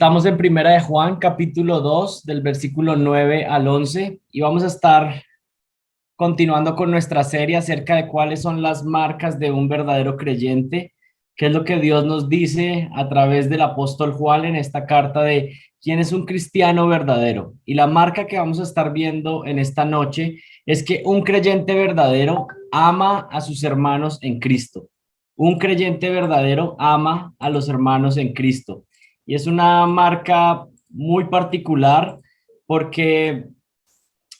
Estamos en Primera de Juan, capítulo 2, del versículo 9 al 11, y vamos a estar continuando con nuestra serie acerca de cuáles son las marcas de un verdadero creyente, qué es lo que Dios nos dice a través del apóstol Juan en esta carta de quién es un cristiano verdadero. Y la marca que vamos a estar viendo en esta noche es que un creyente verdadero ama a sus hermanos en Cristo. Un creyente verdadero ama a los hermanos en Cristo. Y es una marca muy particular porque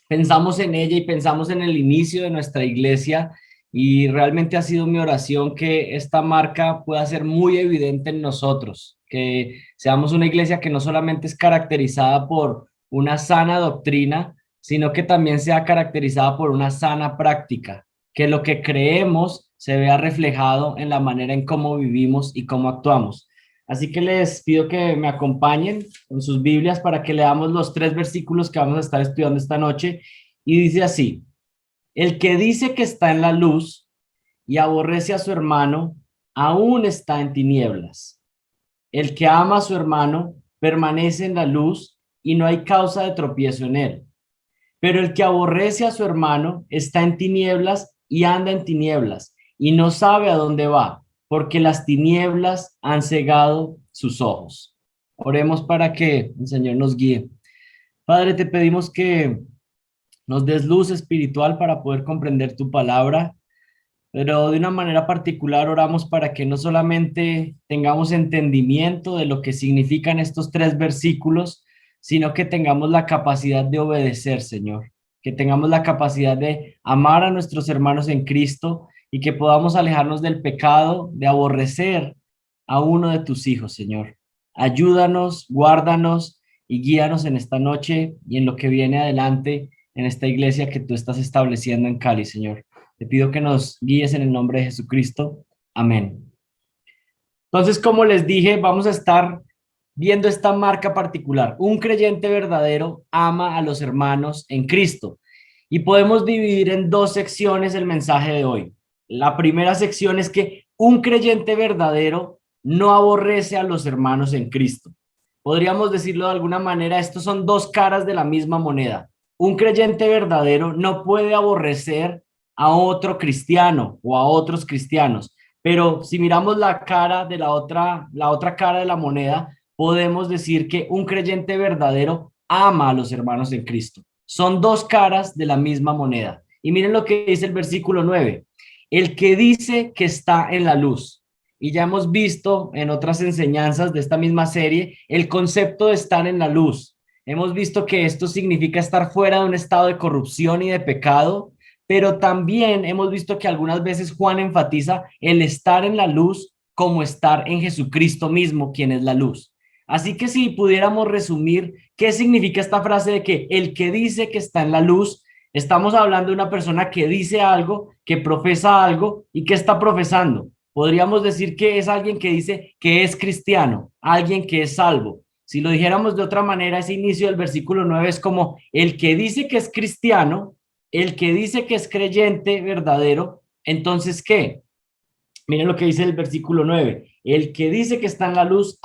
pensamos en ella y pensamos en el inicio de nuestra iglesia y realmente ha sido mi oración que esta marca pueda ser muy evidente en nosotros, que seamos una iglesia que no solamente es caracterizada por una sana doctrina, sino que también sea caracterizada por una sana práctica, que lo que creemos se vea reflejado en la manera en cómo vivimos y cómo actuamos. Así que les pido que me acompañen con sus Biblias para que leamos los tres versículos que vamos a estar estudiando esta noche. Y dice así: el que dice que está en la luz y aborrece a su hermano, aún está en tinieblas. El que ama a su hermano permanece en la luz y no hay causa de tropiezo en él. Pero el que aborrece a su hermano está en tinieblas y anda en tinieblas y no sabe a dónde va, porque las tinieblas han cegado sus ojos. Oremos para que el Señor nos guíe. Padre, te pedimos que nos des luz espiritual para poder comprender tu palabra, pero de una manera particular oramos para que no solamente tengamos entendimiento de lo que significan estos tres versículos, sino que tengamos la capacidad de obedecer, Señor, que tengamos la capacidad de amar a nuestros hermanos en Cristo y que podamos alejarnos del pecado, de aborrecer a uno de tus hijos, Señor. Ayúdanos, guárdanos y guíanos en esta noche y en lo que viene adelante en esta iglesia que tú estás estableciendo en Cali, Señor. Te pido que nos guíes en el nombre de Jesucristo. Amén. Entonces, como les dije, vamos a estar viendo esta marca particular. Un creyente verdadero ama a los hermanos en Cristo. Y podemos dividir en dos secciones el mensaje de hoy. La primera sección es que un creyente verdadero no aborrece a los hermanos en Cristo. Podríamos decirlo de alguna manera, estos son dos caras de la misma moneda. Un creyente verdadero no puede aborrecer a otro cristiano o a otros cristianos, pero si miramos la cara de la otra cara de la moneda, podemos decir que un creyente verdadero ama a los hermanos en Cristo. Son dos caras de la misma moneda. Y miren lo que dice el versículo 9: el que dice que está en la luz. Y ya hemos visto en otras enseñanzas de esta misma serie el concepto de estar en la luz. Hemos visto que esto significa estar fuera de un estado de corrupción y de pecado, pero también hemos visto que algunas veces Juan enfatiza el estar en la luz como estar en Jesucristo mismo, quien es la luz. Así que si pudiéramos resumir qué significa esta frase de que el que dice que está en la luz, estamos hablando de una persona que dice algo, que profesa algo y que está profesando. Podríamos decir que es alguien que dice que es cristiano, alguien que es salvo. Si lo dijéramos de otra manera, ese inicio del versículo 9 es como el que dice que es cristiano, el que dice que es creyente verdadero. Entonces, ¿qué? Miren lo que dice el versículo 9: el que dice que está en la luz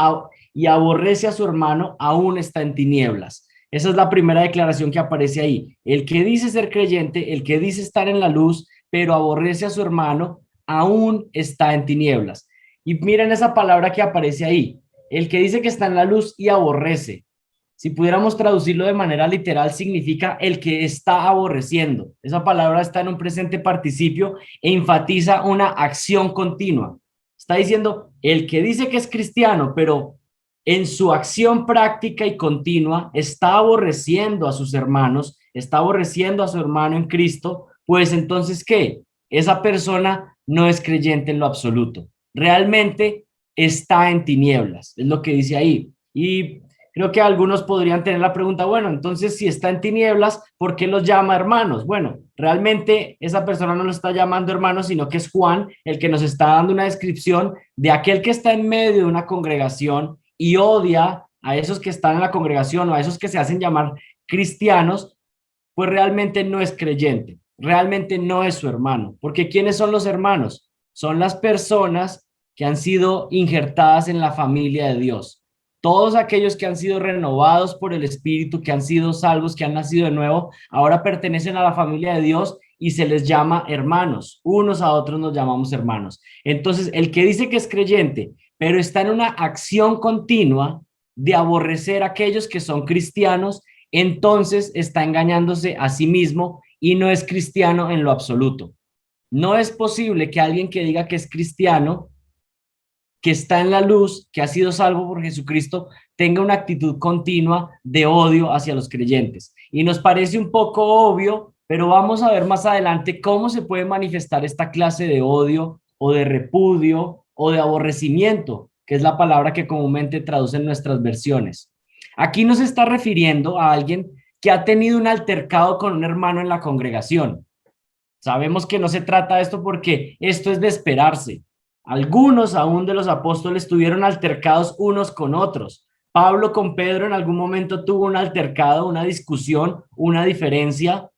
y aborrece a su hermano, aún está en tinieblas. Esa es la primera declaración que aparece ahí. El que dice ser creyente, el que dice estar en la luz, pero aborrece a su hermano, aún está en tinieblas. Y miren esa palabra que aparece ahí: el que dice que está en la luz y aborrece. Si pudiéramos traducirlo de manera literal, significa el que está aborreciendo. Esa palabra está en un presente participio e enfatiza una acción continua. Está diciendo el que dice que es cristiano, pero en su acción práctica y continua está aborreciendo a sus hermanos, está aborreciendo a su hermano en Cristo, pues entonces, ¿qué? Esa persona no es creyente en lo absoluto. Realmente está en tinieblas, es lo que dice ahí. Y creo que algunos podrían tener la pregunta: bueno, entonces si está en tinieblas, ¿por qué los llama hermanos? Bueno, realmente esa persona no lo está llamando hermanos, sino que es Juan el que nos está dando una descripción de aquel que está en medio de una congregación y odia a esos que están en la congregación o a esos que se hacen llamar cristianos, pues realmente no es creyente, realmente no es su hermano. Porque ¿quiénes son los hermanos? Son las personas que han sido injertadas en la familia de Dios. Todos aquellos que han sido renovados por el Espíritu, que han sido salvos, que han nacido de nuevo, ahora pertenecen a la familia de Dios y se les llama hermanos. Unos a otros nos llamamos hermanos. Entonces, el que dice que es creyente, pero está en una acción continua de aborrecer a aquellos que son cristianos, entonces está engañándose a sí mismo y no es cristiano en lo absoluto. No es posible que alguien que diga que es cristiano, que está en la luz, que ha sido salvo por Jesucristo, tenga una actitud continua de odio hacia los creyentes. Y nos parece un poco obvio, pero vamos a ver más adelante cómo se puede manifestar esta clase de odio o de repudio o de aborrecimiento, que es la palabra que comúnmente traducen nuestras versiones. Aquí nos está refiriendo a alguien que ha tenido un altercado con un hermano en la congregación. Sabemos que no se trata de esto porque esto es de esperarse. Algunos aún de los apóstoles estuvieron altercados unos con otros. Pablo con Pedro en algún momento tuvo un altercado, una discusión, una diferencia,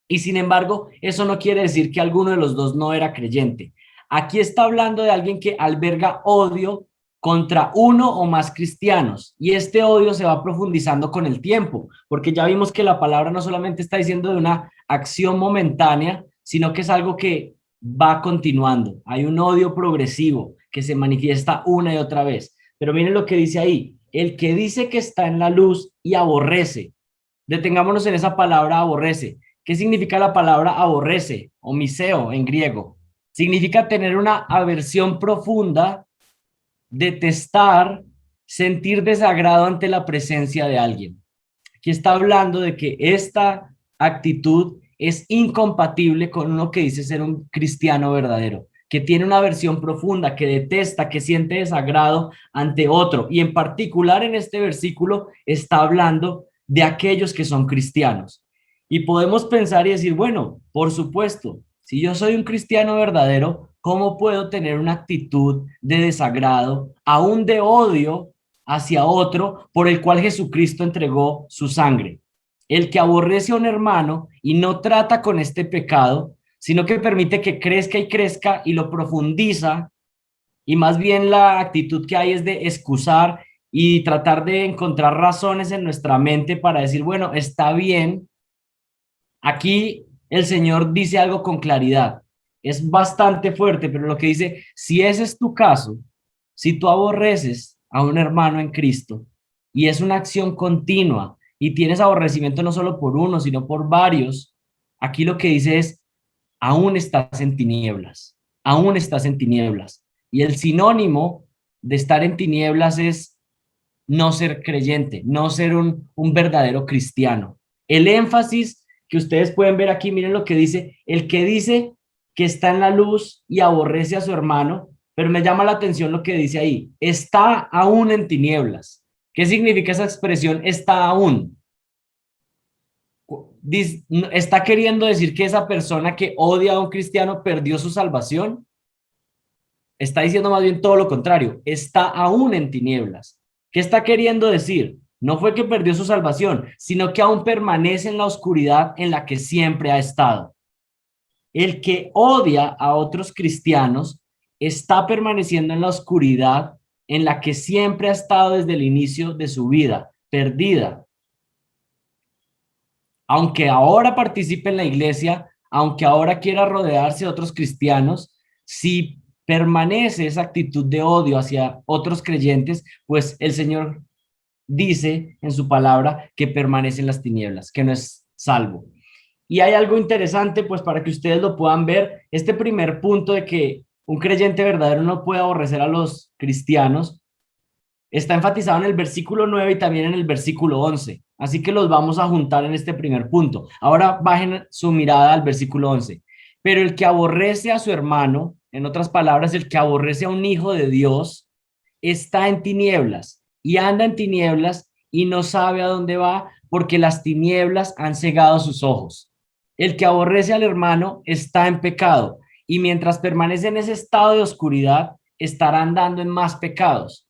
y sin embargo, eso no quiere decir que alguno de los dos no era creyente. Aquí está hablando de alguien que alberga odio contra uno o más cristianos, y este odio se va profundizando con el tiempo, porque ya vimos que la palabra no solamente está diciendo de una acción momentánea, sino que es algo que va continuando. Hay un odio progresivo que se manifiesta una y otra vez. Pero miren lo que dice ahí, el que dice que está en la luz y aborrece. Detengámonos en esa palabra aborrece. ¿Qué significa la palabra aborrece o miseo en griego? Significa tener una aversión profunda, detestar, sentir desagrado ante la presencia de alguien. Aquí está hablando de que esta actitud es incompatible con uno que dice ser un cristiano verdadero, que tiene una aversión profunda, que detesta, que siente desagrado ante otro. Y en particular en este versículo está hablando de aquellos que son cristianos. Y podemos pensar y decir, bueno, por supuesto, si yo soy un cristiano verdadero, ¿cómo puedo tener una actitud de desagrado, aún de odio hacia otro por el cual Jesucristo entregó su sangre? El que aborrece a un hermano y no trata con este pecado, sino que permite que crezca y lo profundiza, y más bien la actitud que hay es de excusar y tratar de encontrar razones en nuestra mente para decir, bueno, está bien. Aquí el Señor dice algo con claridad. Es bastante fuerte, pero lo que dice, si ese es tu caso, si tú aborreces a un hermano en Cristo y es una acción continua y tienes aborrecimiento no solo por uno, sino por varios, aquí lo que dice es, aún estás en tinieblas, aún estás en tinieblas. Y el sinónimo de estar en tinieblas es no ser creyente, no ser un verdadero cristiano. El énfasis que ustedes pueden ver aquí, miren lo que dice, el que dice que está en la luz y aborrece a su hermano, pero me llama la atención lo que dice ahí, está aún en tinieblas. ¿Qué significa esa expresión está aún? ¿Está queriendo decir que esa persona que odia a un cristiano perdió su salvación? Está diciendo más bien todo lo contrario, está aún en tinieblas. ¿Qué está queriendo decir? No fue que perdió su salvación, sino que aún permanece en la oscuridad en la que siempre ha estado. El que odia a otros cristianos está permaneciendo en la oscuridad en la que siempre ha estado desde el inicio de su vida, perdida. Aunque ahora participe en la iglesia, aunque ahora quiera rodearse de otros cristianos, si permanece esa actitud de odio hacia otros creyentes, pues el Señor dice en su palabra que permanece en las tinieblas, que no es salvo. Y hay algo interesante, pues para que ustedes lo puedan ver, este primer punto de que un creyente verdadero no puede aborrecer a los cristianos, está enfatizado en el versículo 9 y también en el versículo 11. Así que los vamos a juntar en este primer punto. Ahora bajen su mirada al versículo 11. Pero el que aborrece a su hermano, en otras palabras, el que aborrece a un hijo de Dios, está en tinieblas y anda en tinieblas y no sabe a dónde va porque las tinieblas han cegado sus ojos. El que aborrece al hermano está en pecado y mientras permanece en ese estado de oscuridad, estará andando en más pecados.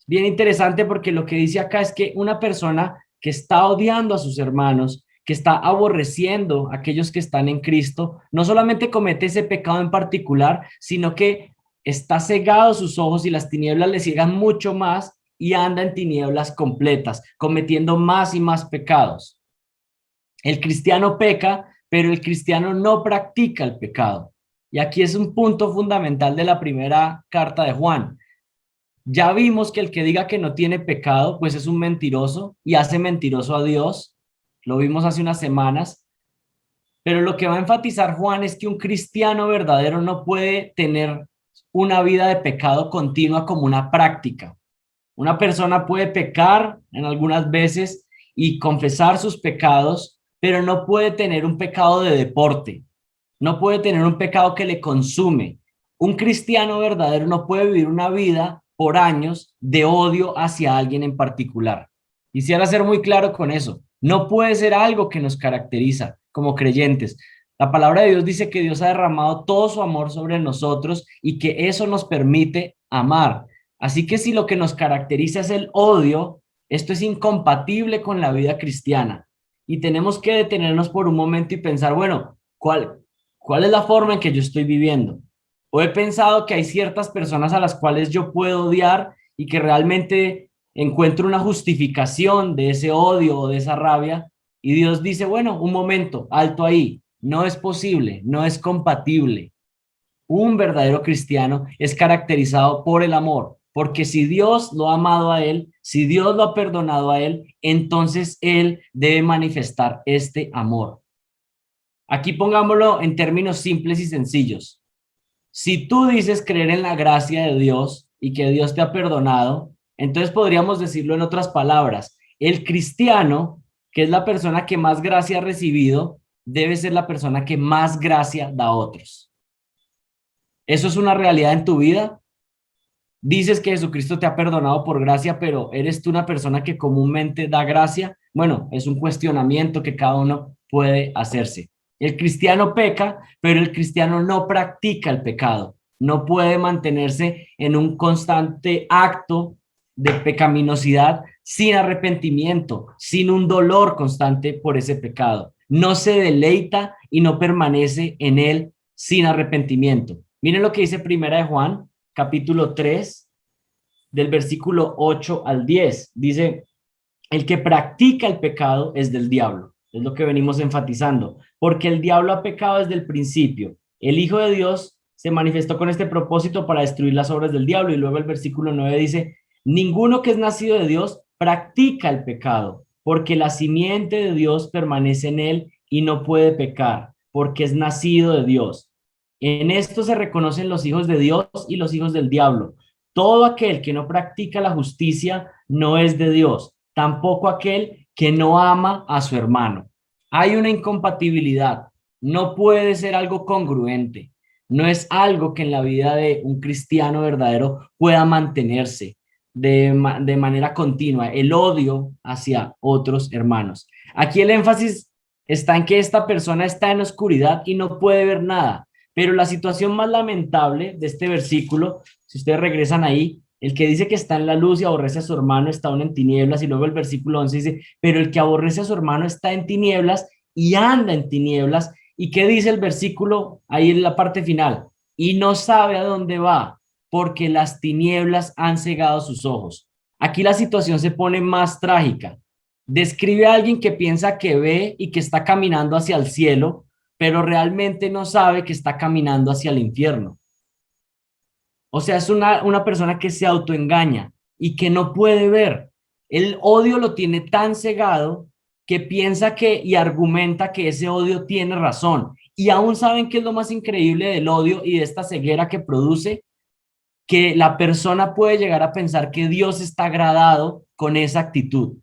Bien interesante porque lo que dice acá es que una persona que está odiando a sus hermanos, que está aborreciendo a aquellos que están en Cristo, no solamente comete ese pecado en particular, sino que está cegado sus ojos y las tinieblas le ciegan mucho más y anda en tinieblas completas, cometiendo más y más pecados. El cristiano peca, pero el cristiano no practica el pecado. Y aquí es un punto fundamental de la primera carta de Juan. Ya vimos que el que diga que no tiene pecado, pues es un mentiroso y hace mentiroso a Dios. Lo vimos hace unas semanas. Pero lo que va a enfatizar Juan es que un cristiano verdadero no puede tener una vida de pecado continua como una práctica. Una persona puede pecar en algunas veces y confesar sus pecados, pero no puede tener un pecado de deporte. No puede tener un pecado que le consume. Un cristiano verdadero no puede vivir una vida por años de odio hacia alguien en particular. Quisiera ser muy claro con eso. No puede ser algo que nos caracteriza como creyentes. La palabra de Dios dice que Dios ha derramado todo su amor sobre nosotros y que eso nos permite amar. Así que si lo que nos caracteriza es el odio, esto es incompatible con la vida cristiana. Y tenemos que detenernos por un momento y pensar, bueno, ¿cuál es la forma en que yo estoy viviendo? O he pensado que hay ciertas personas a las cuales yo puedo odiar y que realmente encuentro una justificación de ese odio o de esa rabia. Y Dios dice, bueno, un momento, alto ahí, no es posible, no es compatible. Un verdadero cristiano es caracterizado por el amor, porque si Dios lo ha amado a él, si Dios lo ha perdonado a él, entonces él debe manifestar este amor. Aquí pongámoslo en términos simples y sencillos. Si tú dices creer en la gracia de Dios y que Dios te ha perdonado, entonces podríamos decirlo en otras palabras. El cristiano, que es la persona que más gracia ha recibido, debe ser la persona que más gracia da a otros. ¿Eso es una realidad en tu vida? Dices que Jesucristo te ha perdonado por gracia, pero ¿eres tú una persona que comúnmente da gracia? Bueno, es un cuestionamiento que cada uno puede hacerse. El cristiano peca, pero el cristiano no practica el pecado. No puede mantenerse en un constante acto de pecaminosidad sin arrepentimiento, sin un dolor constante por ese pecado. No se deleita y no permanece en él sin arrepentimiento. Miren lo que dice Primera de Juan, capítulo 3, del versículo 8 al 10. Dice, el que practica el pecado es del diablo. Es lo que venimos enfatizando, porque el diablo ha pecado desde el principio. El Hijo de Dios se manifestó con este propósito para destruir las obras del diablo. Y luego el versículo 9 dice, ninguno que es nacido de Dios practica el pecado, porque la simiente de Dios permanece en él y no puede pecar, porque es nacido de Dios. En esto se reconocen los hijos de Dios y los hijos del diablo. Todo aquel que no practica la justicia no es de Dios, tampoco aquel que no ama a su hermano. Hay una incompatibilidad, no puede ser algo congruente, no es algo que en la vida de un cristiano verdadero pueda mantenerse de manera continua, el odio hacia otros hermanos. Aquí el énfasis está en que esta persona está en oscuridad y no puede ver nada, pero la situación más lamentable de este versículo, si ustedes regresan ahí, el que dice que está en la luz y aborrece a su hermano está aún en tinieblas, y luego el versículo 11 dice, pero el que aborrece a su hermano está en tinieblas y anda en tinieblas. ¿Y qué dice el versículo ahí en la parte final? Y no sabe a dónde va, porque las tinieblas han cegado sus ojos. Aquí la situación se pone más trágica. Describe a alguien que piensa que ve y que está caminando hacia el cielo, pero realmente no sabe que está caminando hacia el infierno. O sea, es una persona que se autoengaña y que no puede ver. El odio lo tiene tan cegado que piensa que y argumenta que ese odio tiene razón. Y aún saben que es lo más increíble del odio y de esta ceguera que produce, que la persona puede llegar a pensar que Dios está agradado con esa actitud.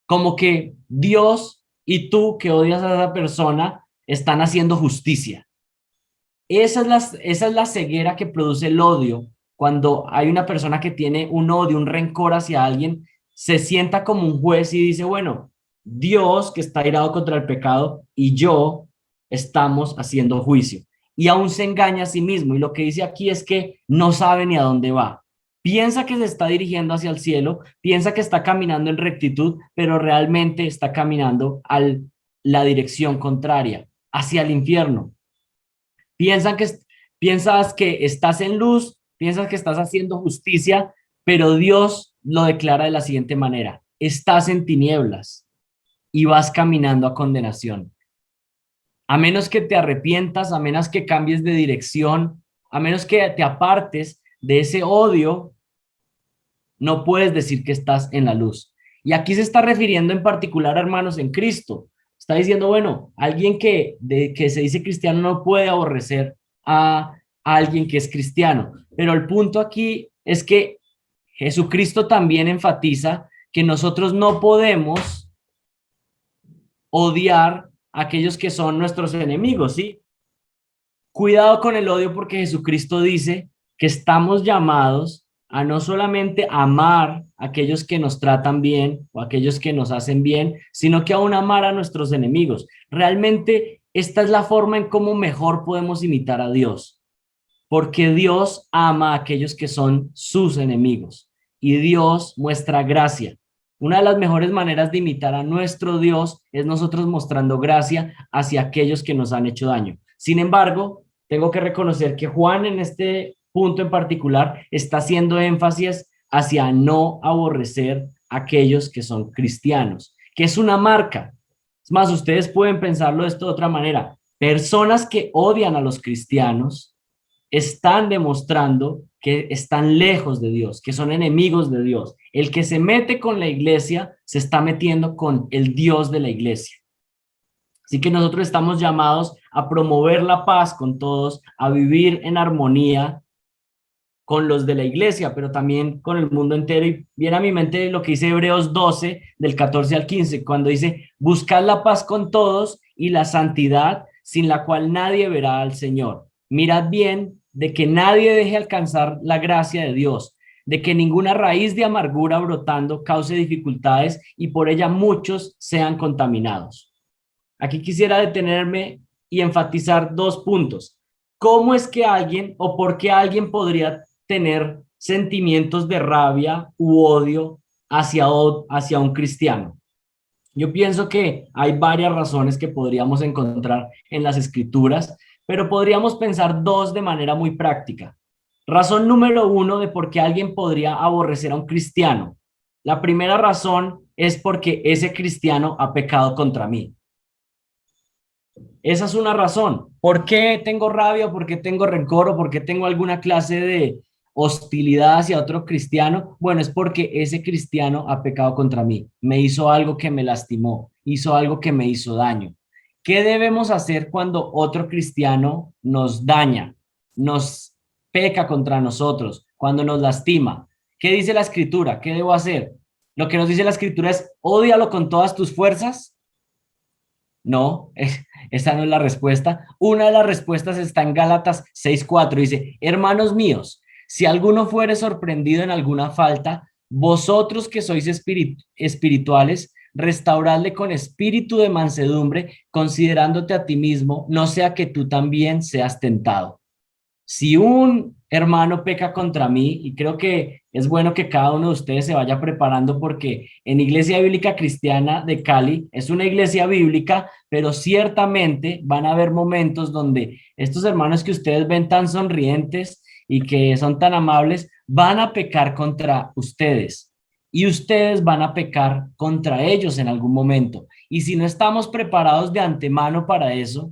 Como que Dios y tú que odias a esa persona están haciendo justicia. Esa es la ceguera que produce el odio. Cuando hay una persona que tiene un odio, un rencor hacia alguien, se sienta como un juez y dice, bueno, Dios que está irado contra el pecado y yo estamos haciendo juicio. Y aún se engaña a sí mismo. Y lo que dice aquí es que no sabe ni a dónde va. Piensa que se está dirigiendo hacia el cielo, piensa que está caminando en rectitud, pero realmente está caminando a la dirección contraria, hacia el infierno. Piensan que, piensas que estás en luz, piensas que estás haciendo justicia, pero Dios lo declara de la siguiente manera: estás en tinieblas y vas caminando a condenación. A menos que te arrepientas, a menos que cambies de dirección, a menos que te apartes de ese odio, no puedes decir que estás en la luz. Y aquí se está refiriendo en particular a hermanos en Cristo. Está diciendo, bueno, alguien que se dice cristiano no puede aborrecer a alguien que es cristiano. Pero el punto aquí es que Jesucristo también enfatiza que nosotros no podemos odiar a aquellos que son nuestros enemigos, ¿sí? Cuidado con el odio, porque Jesucristo dice que estamos llamados a no solamente amar a aquellos que nos tratan bien o a aquellos que nos hacen bien, sino que aún amar a nuestros enemigos. Realmente esta es la forma en cómo mejor podemos imitar a Dios, porque Dios ama a aquellos que son sus enemigos y Dios muestra gracia. Una de las mejores maneras de imitar a nuestro Dios es nosotros mostrando gracia hacia aquellos que nos han hecho daño. Sin embargo, tengo que reconocer que Juan en este punto en particular está haciendo énfasis hacia no aborrecer a aquellos que son cristianos, que es una marca. Es más, ustedes pueden pensarlo de esta otra manera. Personas que odian a los cristianos están demostrando que están lejos de Dios, que son enemigos de Dios. El que se mete con la iglesia se está metiendo con el Dios de la iglesia. Así que nosotros estamos llamados a promover la paz con todos, a vivir en armonía con los de la iglesia, pero también con el mundo entero. Y viene a mi mente lo que dice Hebreos 12, del 14 al 15, cuando dice: buscad la paz con todos y la santidad, sin la cual nadie verá al Señor. Mirad bien de que nadie deje alcanzar la gracia de Dios, de que ninguna raíz de amargura brotando cause dificultades y por ella muchos sean contaminados. Aquí quisiera detenerme y enfatizar dos puntos. ¿Cómo es que alguien o por qué alguien podría tener sentimientos de rabia u odio hacia un cristiano? Yo pienso que hay varias razones que podríamos encontrar en las escrituras, pero podríamos pensar dos de manera muy práctica. Razón número uno de por qué alguien podría aborrecer a un cristiano. La primera razón es porque ese cristiano ha pecado contra mí. Esa es una razón. ¿Por qué tengo rabia? ¿Por qué tengo rencor? ¿O por qué tengo alguna clase de hostilidad hacia otro cristiano? Bueno, es porque ese cristiano ha pecado contra mí. Me hizo algo que me lastimó, hizo algo que me hizo daño. ¿Qué debemos hacer cuando otro cristiano nos daña, nos peca contra nosotros, cuando nos lastima? ¿Qué dice la escritura? ¿Qué debo hacer? Lo que nos dice la escritura es: ódialo con todas tus fuerzas. No, esa no es la respuesta. Una de las respuestas está en Gálatas 6:4. Dice: hermanos míos, si alguno fuere sorprendido en alguna falta, vosotros que sois espirituales, restauradle con espíritu de mansedumbre, considerándote a ti mismo, no sea que tú también seas tentado. Si un hermano peca contra mí, y creo que es bueno que cada uno de ustedes se vaya preparando, porque en Iglesia Bíblica Cristiana de Cali es una iglesia bíblica, pero ciertamente van a haber momentos donde estos hermanos que ustedes ven tan sonrientes y que son tan amables, van a pecar contra ustedes y ustedes van a pecar contra ellos en algún momento. Y si no estamos preparados de antemano para eso,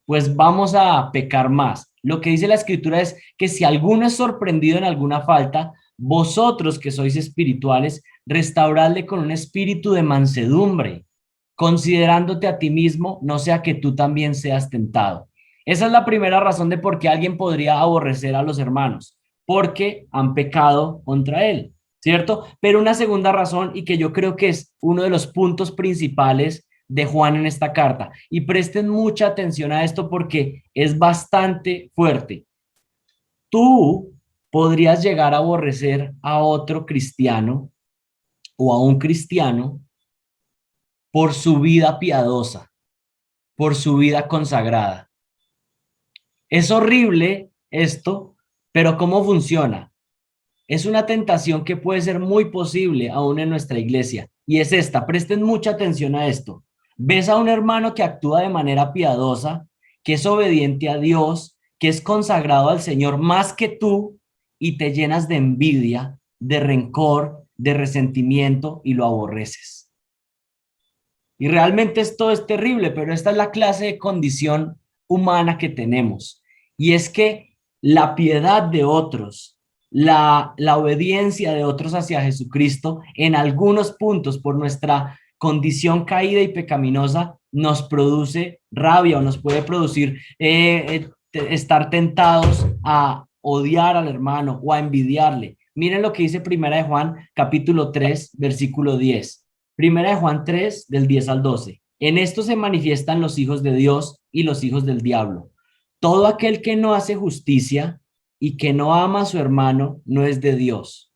pues vamos a pecar más. Lo que dice la escritura es que si alguno es sorprendido en alguna falta, vosotros que sois espirituales, restauradle con un espíritu de mansedumbre, considerándote a ti mismo, no sea que tú también seas tentado. Esa es la primera razón de por qué alguien podría aborrecer a los hermanos, porque han pecado contra él, ¿cierto? Pero una segunda razón, y que yo creo que es uno de los puntos principales de Juan en esta carta, y presten mucha atención a esto porque es bastante fuerte. Tú podrías llegar a aborrecer a otro cristiano o a un cristiano por su vida piadosa, por su vida consagrada. Es horrible esto, pero ¿cómo funciona? Es una tentación que puede ser muy posible aún en nuestra iglesia, y es esta: presten mucha atención a esto. Ves a un hermano que actúa de manera piadosa, que es obediente a Dios, que es consagrado al Señor más que tú, y te llenas de envidia, de rencor, de resentimiento y lo aborreces. Y realmente esto es terrible, pero esta es la clase de condición humana que tenemos. Y es que la piedad de otros, la obediencia de otros hacia Jesucristo, en algunos puntos por nuestra condición caída y pecaminosa, nos produce rabia o nos puede producir estar tentados a odiar al hermano o a envidiarle. Miren lo que dice Primera de Juan, capítulo 3, versículo 10. Primera de Juan 3, del 10 al 12. En esto se manifiestan los hijos de Dios y los hijos del diablo. Todo aquel que no hace justicia y que no ama a su hermano no es de Dios.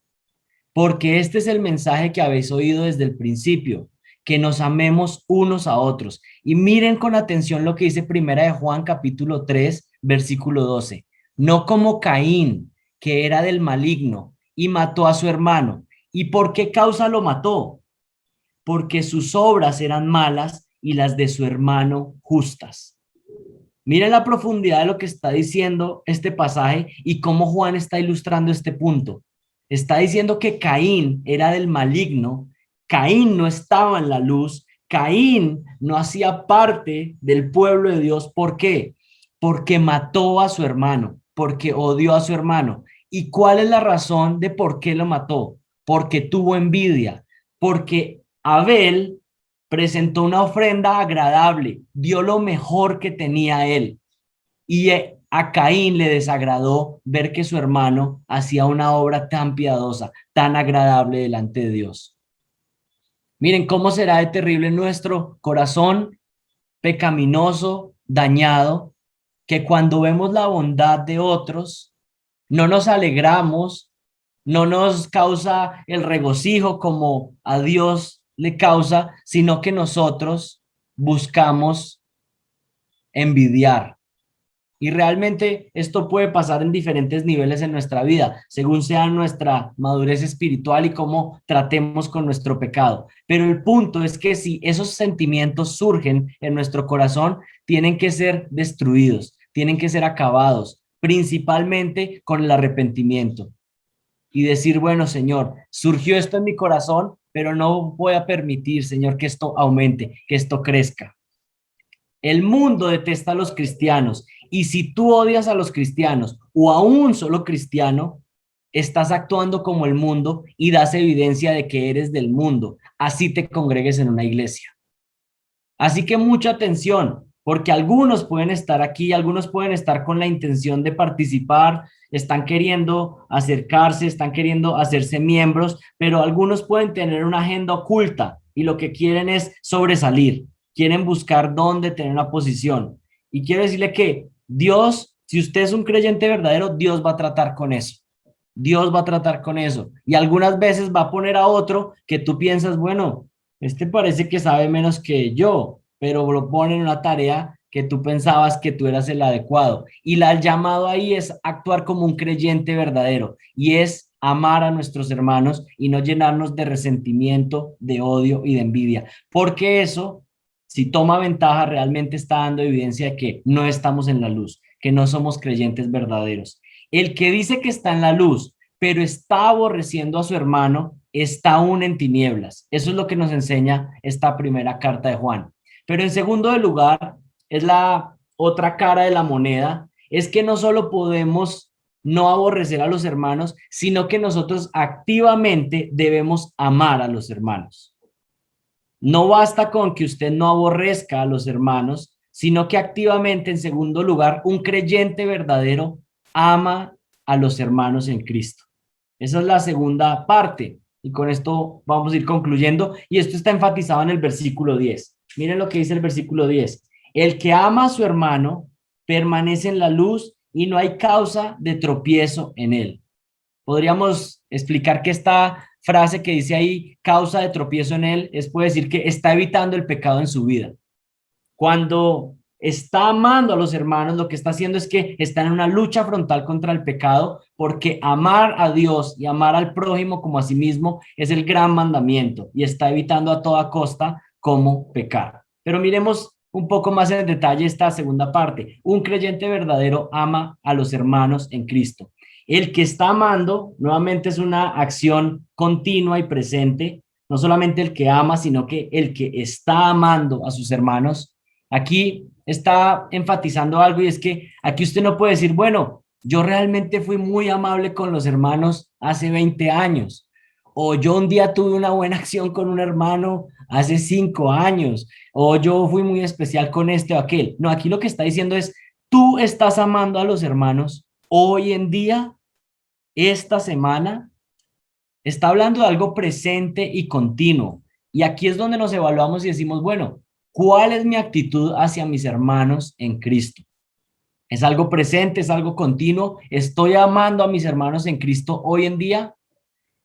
Porque este es el mensaje que habéis oído desde el principio, que nos amemos unos a otros. Y miren con atención lo que dice Primera de Juan, capítulo 3, versículo 12. No como Caín, que era del maligno y mató a su hermano. ¿Y por qué causa lo mató? Porque sus obras eran malas y las de su hermano justas. Miren la profundidad de lo que está diciendo este pasaje y cómo Juan está ilustrando este punto. Está diciendo que Caín era del maligno, Caín no estaba en la luz, Caín no hacía parte del pueblo de Dios. ¿Por qué? Porque mató a su hermano, porque odió a su hermano. ¿Y cuál es la razón de por qué lo mató? Porque tuvo envidia, porque Abel presentó una ofrenda agradable, dio lo mejor que tenía él. Y a Caín le desagradó ver que su hermano hacía una obra tan piadosa, tan agradable delante de Dios. Miren cómo será de terrible nuestro corazón pecaminoso, dañado, que cuando vemos la bondad de otros, no nos alegramos, no nos causa el regocijo como a Dios le causa, sino que nosotros buscamos envidiar. Y realmente esto puede pasar en diferentes niveles en nuestra vida, según sea nuestra madurez espiritual y cómo tratemos con nuestro pecado. Pero el punto es que si esos sentimientos surgen en nuestro corazón, tienen que ser destruidos, tienen que ser acabados, principalmente con el arrepentimiento. Y decir, bueno, Señor, surgió esto en mi corazón, pero no voy a permitir, Señor, que esto aumente, que esto crezca. El mundo detesta a los cristianos y si tú odias a los cristianos o a un solo cristiano, estás actuando como el mundo y das evidencia de que eres del mundo. Así te congregues en una iglesia. Así que mucha atención, porque algunos pueden estar aquí, algunos pueden estar con la intención de participar, están queriendo acercarse, están queriendo hacerse miembros, pero algunos pueden tener una agenda oculta y lo que quieren es sobresalir, quieren buscar dónde tener una posición. Y quiero decirle que Dios, si usted es un creyente verdadero, Dios va a tratar con eso. Dios va a tratar con eso. Y algunas veces va a poner a otro que tú piensas, bueno, este parece que sabe menos que yo, pero lo pone en una tarea que tú pensabas que tú eras el adecuado. Y el llamado ahí es actuar como un creyente verdadero y es amar a nuestros hermanos y no llenarnos de resentimiento, de odio y de envidia, porque eso, si toma ventaja, realmente está dando evidencia de que no estamos en la luz, que no somos creyentes verdaderos. El que dice que está en la luz, pero está aborreciendo a su hermano, está aún en tinieblas. Eso es lo que nos enseña esta primera carta de Juan. Pero en segundo lugar, es la otra cara de la moneda, es que no solo podemos no aborrecer a los hermanos, sino que nosotros activamente debemos amar a los hermanos. No basta con que usted no aborrezca a los hermanos, sino que activamente, en segundo lugar, un creyente verdadero ama a los hermanos en Cristo. Esa es la segunda parte. Y con esto vamos a ir concluyendo. Y esto está enfatizado en el versículo 10. Miren lo que dice el versículo 10. El que ama a su hermano permanece en la luz y no hay causa de tropiezo en él. Podríamos explicar que esta frase que dice ahí, causa de tropiezo en él, puede decir que está evitando el pecado en su vida. Cuando está amando a los hermanos, lo que está haciendo es que está en una lucha frontal contra el pecado, porque amar a Dios y amar al prójimo como a sí mismo es el gran mandamiento y está evitando a toda costa cómo pecar. Pero miremos un poco más en detalle esta segunda parte. Un creyente verdadero ama a los hermanos en Cristo. El que está amando, nuevamente es una acción continua y presente, no solamente el que ama, sino que el que está amando a sus hermanos. Aquí está enfatizando algo y es que aquí usted no puede decir, bueno, yo realmente fui muy amable con los hermanos hace 20 años, o yo un día tuve una buena acción con un hermano hace 5 años, o yo fui muy especial con este o aquel. No, aquí lo que está diciendo es, tú estás amando a los hermanos hoy en día, esta semana, está hablando de algo presente y continuo. Y aquí es donde nos evaluamos y decimos, bueno, ¿cuál es mi actitud hacia mis hermanos en Cristo? ¿Es algo presente, es algo continuo? ¿Estoy amando a mis hermanos en Cristo hoy en día?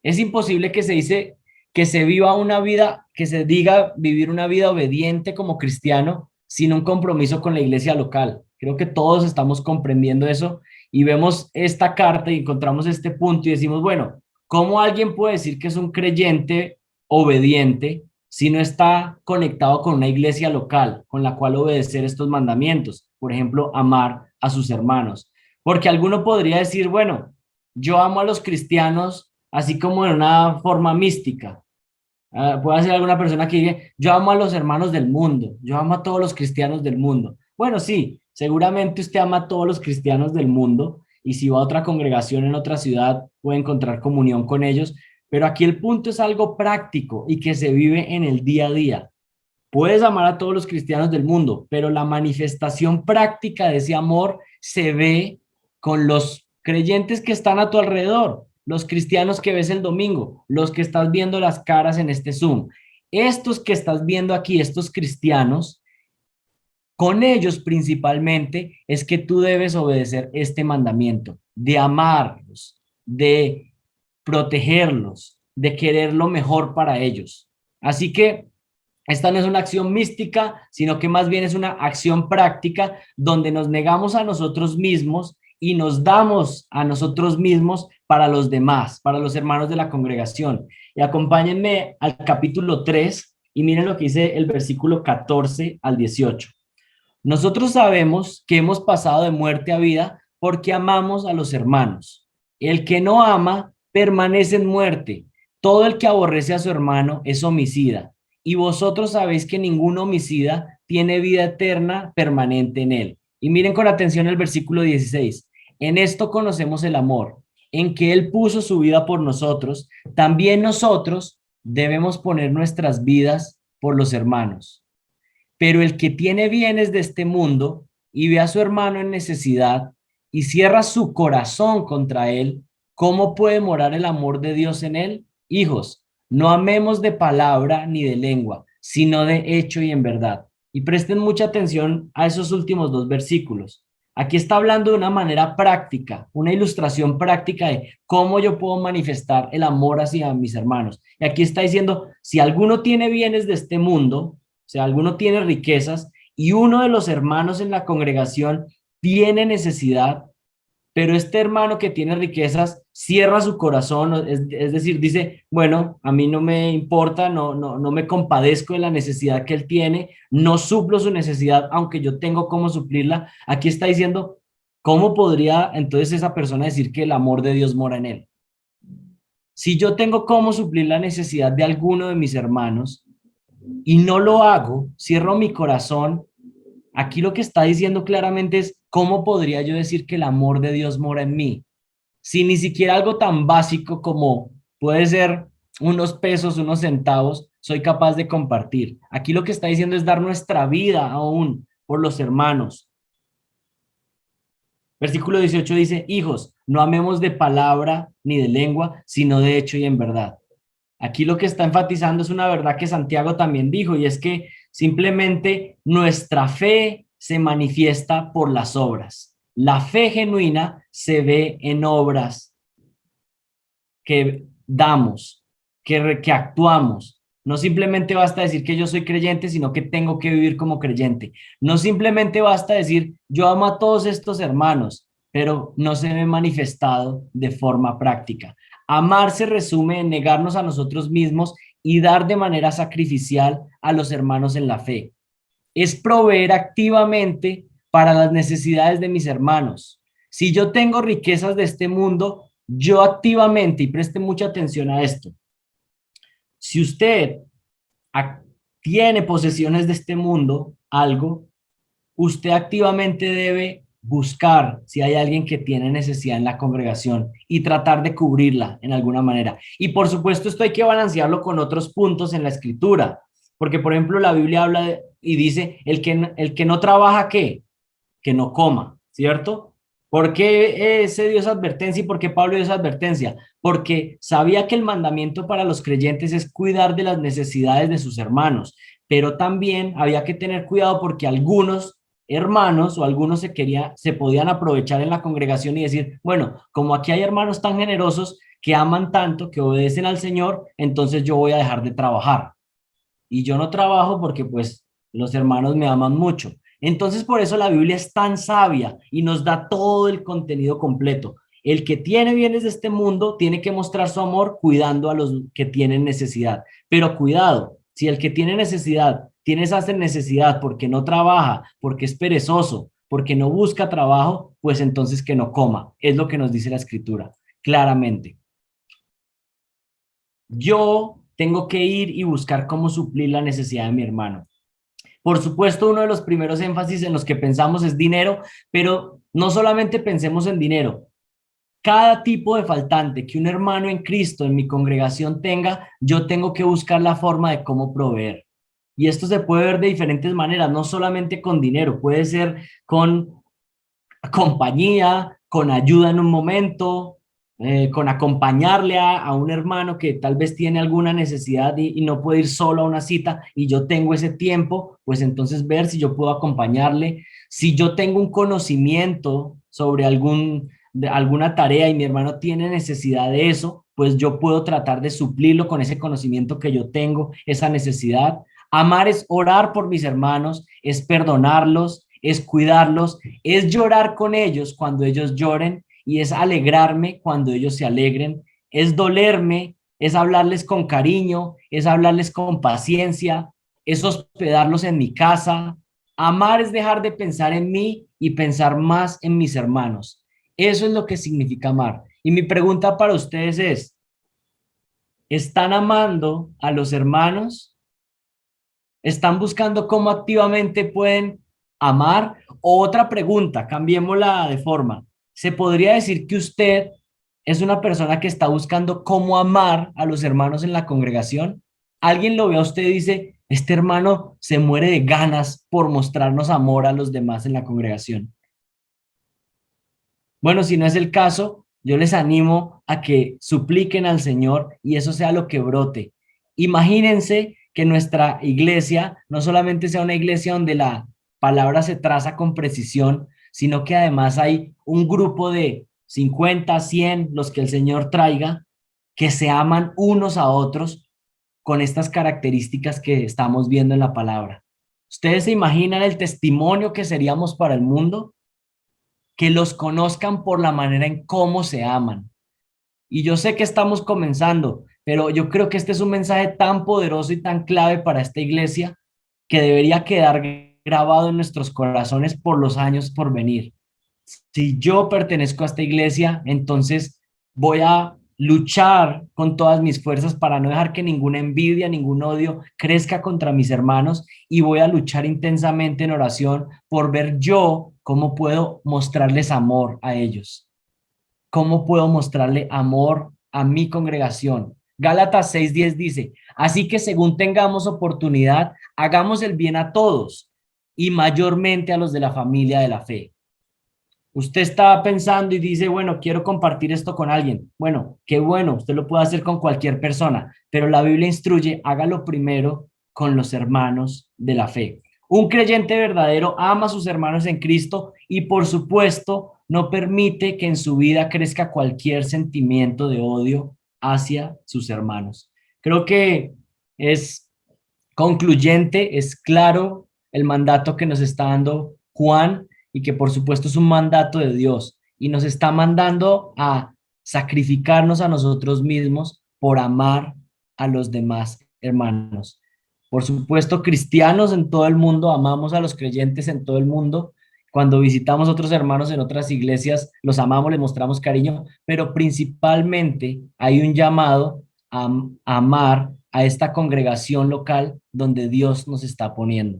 Es imposible que se dice que se viva una vida, que se diga vivir una vida obediente como cristiano sin un compromiso con la iglesia local. Creo que todos estamos comprendiendo eso y vemos esta carta y encontramos este punto y decimos, bueno, ¿cómo alguien puede decir que es un creyente obediente si no está conectado con una iglesia local con la cual obedecer estos mandamientos? Por ejemplo, amar a sus hermanos. Porque alguno podría decir, bueno, yo amo a los cristianos así como en una forma mística. Puede ser alguna persona que diga, yo amo a los hermanos del mundo, yo amo a todos los cristianos del mundo. Bueno, sí, seguramente usted ama a todos los cristianos del mundo y si va a otra congregación en otra ciudad puede encontrar comunión con ellos, pero aquí el punto es algo práctico y que se vive en el día a día. Puedes amar a todos los cristianos del mundo, pero la manifestación práctica de ese amor se ve con los creyentes que están a tu alrededor, los cristianos que ves el domingo, los que estás viendo las caras en este Zoom. Estos que estás viendo aquí, estos cristianos, con ellos principalmente es que tú debes obedecer este mandamiento de amarlos, de protegerlos, de querer lo mejor para ellos. Así que esta no es una acción mística, sino que más bien es una acción práctica donde nos negamos a nosotros mismos y nos damos a nosotros mismos para los demás, para los hermanos de la congregación. Y acompáñenme al capítulo 3 y miren lo que dice el versículo 14 al 18. Nosotros sabemos que hemos pasado de muerte a vida porque amamos a los hermanos. El que no ama permanece en muerte. Todo el que aborrece a su hermano es homicida. Y vosotros sabéis que ningún homicida tiene vida eterna permanente en él. Y miren con atención el versículo 16. En esto conocemos el amor, en que él puso su vida por nosotros. También nosotros debemos poner nuestras vidas por los hermanos. Pero el que tiene bienes de este mundo y ve a su hermano en necesidad y cierra su corazón contra él, ¿cómo puede morar el amor de Dios en él? Hijos, no amemos de palabra ni de lengua, sino de hecho y en verdad. Y presten mucha atención a esos últimos dos versículos. Aquí está hablando de una manera práctica, una ilustración práctica de cómo yo puedo manifestar el amor hacia mis hermanos. Y aquí está diciendo, si alguno tiene bienes de este mundo, o sea, alguno tiene riquezas y uno de los hermanos en la congregación tiene necesidad, pero este hermano que tiene riquezas cierra su corazón, es decir, dice, bueno, a mí no me importa, no me compadezco de la necesidad que él tiene, no suplo su necesidad, aunque yo tengo cómo suplirla. Aquí está diciendo, ¿cómo podría entonces esa persona decir que el amor de Dios mora en él? Si yo tengo cómo suplir la necesidad de alguno de mis hermanos, y no lo hago, cierro mi corazón, aquí lo que está diciendo claramente es, ¿cómo podría yo decir que el amor de Dios mora en mí? Si ni siquiera algo tan básico como puede ser unos pesos, unos centavos, soy capaz de compartir. Aquí lo que está diciendo es dar nuestra vida aún por los hermanos. Versículo 18 dice, hijos, no amemos de palabra ni de lengua, sino de hecho y en verdad. Aquí lo que está enfatizando es una verdad que Santiago también dijo, y es que simplemente nuestra fe se manifiesta por las obras. La fe genuina se ve en obras que damos, que actuamos. No simplemente basta decir que yo soy creyente, sino que tengo que vivir como creyente. No simplemente basta decir yo amo a todos estos hermanos, pero no se ve manifestado de forma práctica. Amar se resume en negarnos a nosotros mismos y dar de manera sacrificial a los hermanos en la fe. Es proveer activamente para las necesidades de mis hermanos. Si yo tengo riquezas de este mundo, yo activamente, y preste mucha atención a esto, si usted tiene posesiones de este mundo, algo, usted activamente debe buscar si hay alguien que tiene necesidad en la congregación y tratar de cubrirla en alguna manera. Y por supuesto esto hay que balancearlo con otros puntos en la escritura, porque por ejemplo la Biblia habla y dice, el que no trabaja, ¿qué? Que no coma, ¿cierto? ¿Por qué se dio esa advertencia y por qué Pablo dio esa advertencia? Porque sabía que el mandamiento para los creyentes es cuidar de las necesidades de sus hermanos, pero también había que tener cuidado porque algunos hermanos o algunos se podían aprovechar en la congregación y decir, bueno, como aquí hay hermanos tan generosos que aman tanto, que obedecen al Señor, entonces yo voy a dejar de trabajar. Y yo no trabajo porque pues los hermanos me aman mucho. Entonces por eso la Biblia es tan sabia y nos da todo el contenido completo. El que tiene bienes de este mundo tiene que mostrar su amor cuidando a los que tienen necesidad. Pero cuidado, si el que tiene necesidad tiene esa necesidad porque no trabaja, porque es perezoso, porque no busca trabajo, pues entonces que no coma. Es lo que nos dice la escritura, claramente. Yo tengo que ir y buscar cómo suplir la necesidad de mi hermano. Por supuesto, uno de los primeros énfasis en los que pensamos es dinero, pero no solamente pensemos en dinero. Cada tipo de faltante que un hermano en Cristo en mi congregación tenga, yo tengo que buscar la forma de cómo proveer. Y esto se puede ver de diferentes maneras, no solamente con dinero, puede ser con compañía, con ayuda en un momento, con acompañarle a un hermano que tal vez tiene alguna necesidad y no puede ir solo a una cita y yo tengo ese tiempo, pues entonces ver si yo puedo acompañarle. Si yo tengo un conocimiento sobre alguna tarea y mi hermano tiene necesidad de eso, pues yo puedo tratar de suplirlo con ese conocimiento que yo tengo, esa necesidad. Amar es orar por mis hermanos, es perdonarlos, es cuidarlos, es llorar con ellos cuando ellos lloren y es alegrarme cuando ellos se alegren, es dolerme, es hablarles con cariño, es hablarles con paciencia, es hospedarlos en mi casa. Amar es dejar de pensar en mí y pensar más en mis hermanos. Eso es lo que significa amar. Y mi pregunta para ustedes es, ¿están amando a los hermanos? ¿Están buscando cómo activamente pueden amar? O otra pregunta, cambiémosla de forma. ¿Se podría decir que usted es una persona que está buscando cómo amar a los hermanos en la congregación? Alguien lo ve a usted y dice, este hermano se muere de ganas por mostrarnos amor a los demás en la congregación. Bueno, si no es el caso, yo les animo a que supliquen al Señor y eso sea lo que brote. Imagínense que nuestra iglesia no solamente sea una iglesia donde la palabra se traza con precisión, sino que además hay un grupo de 50, 100, los que el Señor traiga, que se aman unos a otros con estas características que estamos viendo en la palabra. ¿Ustedes se imaginan el testimonio que seríamos para el mundo? Que los conozcan por la manera en cómo se aman. Y yo sé que estamos comenzando, pero yo creo que este es un mensaje tan poderoso y tan clave para esta iglesia que debería quedar grabado en nuestros corazones por los años por venir. Si yo pertenezco a esta iglesia, entonces voy a luchar con todas mis fuerzas para no dejar que ninguna envidia, ningún odio crezca contra mis hermanos y voy a luchar intensamente en oración por ver yo cómo puedo mostrarles amor a ellos, cómo puedo mostrarle amor a mi congregación. Gálatas 6:10 dice, así que según tengamos oportunidad, hagamos el bien a todos y mayormente a los de la familia de la fe. Usted está pensando y dice, bueno, quiero compartir esto con alguien. Bueno, qué bueno, usted lo puede hacer con cualquier persona, pero la Biblia instruye, hágalo primero con los hermanos de la fe. Un creyente verdadero ama a sus hermanos en Cristo y por supuesto no permite que en su vida crezca cualquier sentimiento de odio hacia sus hermanos. Creo que es concluyente, es claro el mandato que nos está dando Juan y que por supuesto es un mandato de Dios y nos está mandando a sacrificarnos a nosotros mismos por amar a los demás hermanos. Por supuesto, cristianos en todo el mundo, amamos a los creyentes en todo el mundo, Cuando visitamos otros hermanos en otras iglesias, los amamos, les mostramos cariño, pero principalmente hay un llamado a amar a esta congregación local donde Dios nos está poniendo.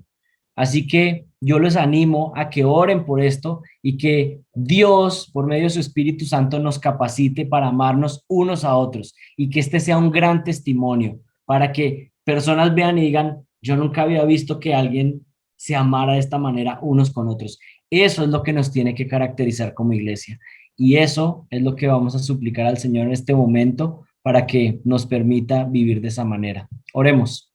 Así que yo les animo a que oren por esto y que Dios, por medio de su Espíritu Santo, nos capacite para amarnos unos a otros y que este sea un gran testimonio para que personas vean y digan, yo nunca había visto que alguien se amara de esta manera unos con otros. Eso es lo que nos tiene que caracterizar como iglesia. Y eso es lo que vamos a suplicar al Señor en este momento para que nos permita vivir de esa manera. Oremos.